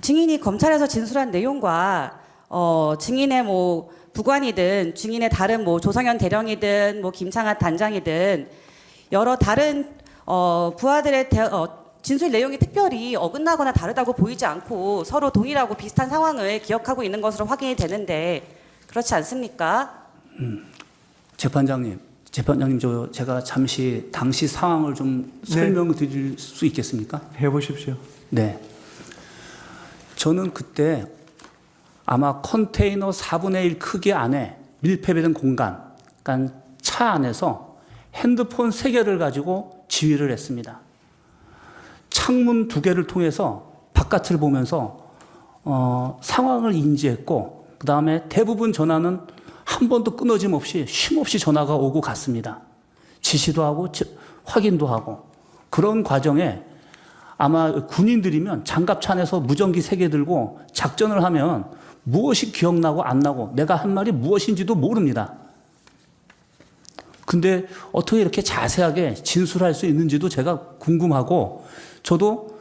증인이 검찰에서 진술한 내용과 증인의 뭐 부관이든 증인의 다른 뭐 조성현 대령이든 뭐 김창hat 단장이든 여러 다른 부하들의 진술 내용이 특별히 어긋나거나 다르다고 보이지 않고 서로 동일하고 비슷한 상황을 기억하고 있는 것으로 확인이 되는데 그렇지 않습니까? 재판장님, 제가 잠시 당시 상황을 좀 설명드릴 수 있겠습니까? 해보십시오. 네. 저는 그때 아마 컨테이너 4분의 1 크기 안에 밀폐된 공간, 그러니까 차 안에서 핸드폰 3개를 가지고 지휘를 했습니다. 창문 2개를 통해서 바깥을 보면서 상황을 인지했고, 그 다음에 대부분 전화는 한 번도 끊어짐 없이 쉼없이 전화가 오고 갔습니다. 지시도 하고 확인도 하고. 그런 과정에 아마 군인들이면 장갑차 안에서 무전기 3개 들고 작전을 하면 무엇이 기억나고 안 나고 내가 한 말이 무엇인지도 모릅니다. 근데 어떻게 이렇게 자세하게 진술할 수 있는지도 제가 궁금하고, 저도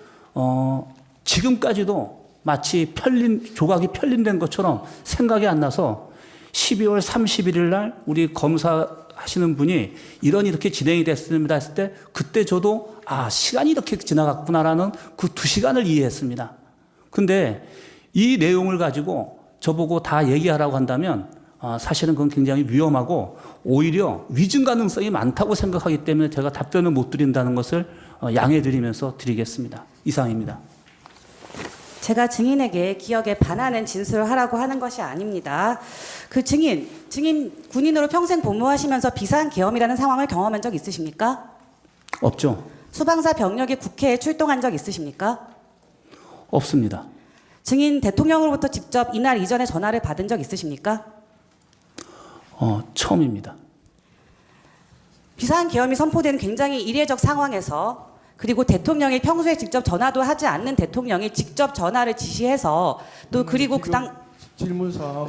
지금까지도 마치 조각이 편린된 것처럼 생각이 안 나서 12월 31일 날 우리 검사하시는 분이 이렇게 진행이 됐습니다 했을 때 그때 저도 시간이 이렇게 지나갔구나라는 그 2시간을 이해했습니다. 근데 이 내용을 가지고 저보고 다 얘기하라고 한다면 사실은 그건 굉장히 위험하고 오히려 위증 가능성이 많다고 생각하기 때문에 제가 답변을 못 드린다는 것을 양해드리면서 드리겠습니다. 이상입니다. 제가 증인에게 기억에 반하는 진술을 하라고 하는 것이 아닙니다. 그 증인 군인으로 평생 복무하시면서 비상계엄이라는 상황을 경험한 적 있으십니까? 없죠? 수방사 병력이 국회에 출동한 적 있으십니까? 없습니다. 증인 대통령으로부터 직접 이날 이전에 전화를 받은 적 있으십니까? 처음입니다. 비상계엄이 선포된 굉장히 이례적 상황에서 그리고 대통령이 평소에 직접 전화도 하지 않는 대통령이 직접 전화를 지시해서 또 그리고 질문사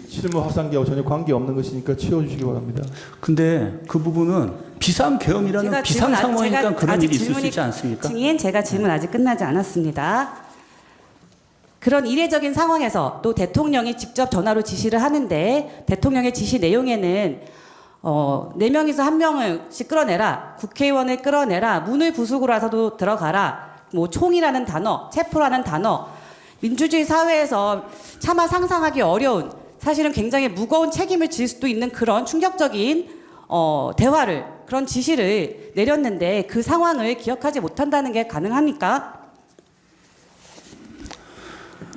실무 확산기하고 전혀 관계없는 것이니까 치워주시기 바랍니다. 근데 그 부분은 비상계엄이라는 비상 상황이니까 그런 일이 있을 수 있지 않습니까? 증인, 제가 질문 아직 끝나지 않았습니다. 그런 이례적인 상황에서 또 대통령이 직접 전화로 지시를 하는데 대통령의 지시 내용에는 4명에서 1명씩 끌어내라, 국회의원을 끌어내라, 문을 부수고 나서도 들어가라, 뭐 총이라는 단어, 체포라는 단어, 민주주의 사회에서 차마 상상하기 어려운 사실은 굉장히 무거운 책임을 질 수도 있는 그런 충격적인 대화를 그런 지시를 내렸는데 그 상황을 기억하지 못한다는 게 가능합니까?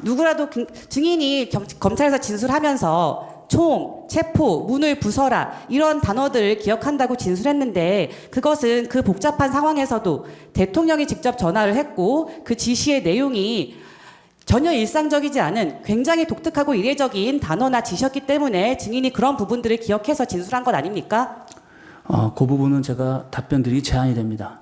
누구라도 증인이 검찰에서 진술하면서 총, 체포, 문을 부숴라 이런 단어들을 기억한다고 진술했는데 그것은 그 복잡한 상황에서도 대통령이 직접 전화를 했고 그 지시의 내용이 전혀 일상적이지 않은 굉장히 독특하고 이례적인 단어나 지시였기 때문에 증인이 그런 부분들을 기억해서 진술한 것 아닙니까? 그 부분은 제가 답변드리기 제한이 됩니다.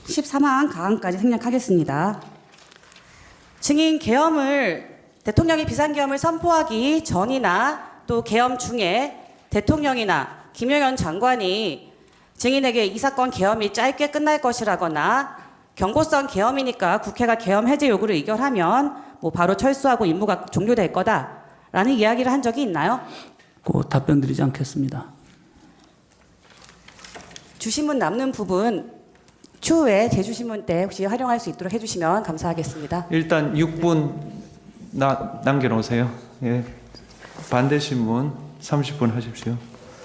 (14만) 가항까지 생략하겠습니다. 증인 대통령이 비상계엄을 선포하기 전이나 또 계엄 중에 대통령이나 김용현 장관이 증인에게 이 사건 계엄이 짧게 끝날 것이라거나 경고성 계엄이니까 국회가 계엄 해제 요구를 의결하면 뭐 바로 철수하고 임무가 종료될 거다라는 이야기를 한 적이 있나요? 답변드리지 않겠습니다. 주신문 남는 부분 추후에 재주신문 때 혹시 활용할 수 있도록 해주시면 감사하겠습니다. 일단 6분 남겨놓으세요. 예. 반대 신문 30분 하십시오.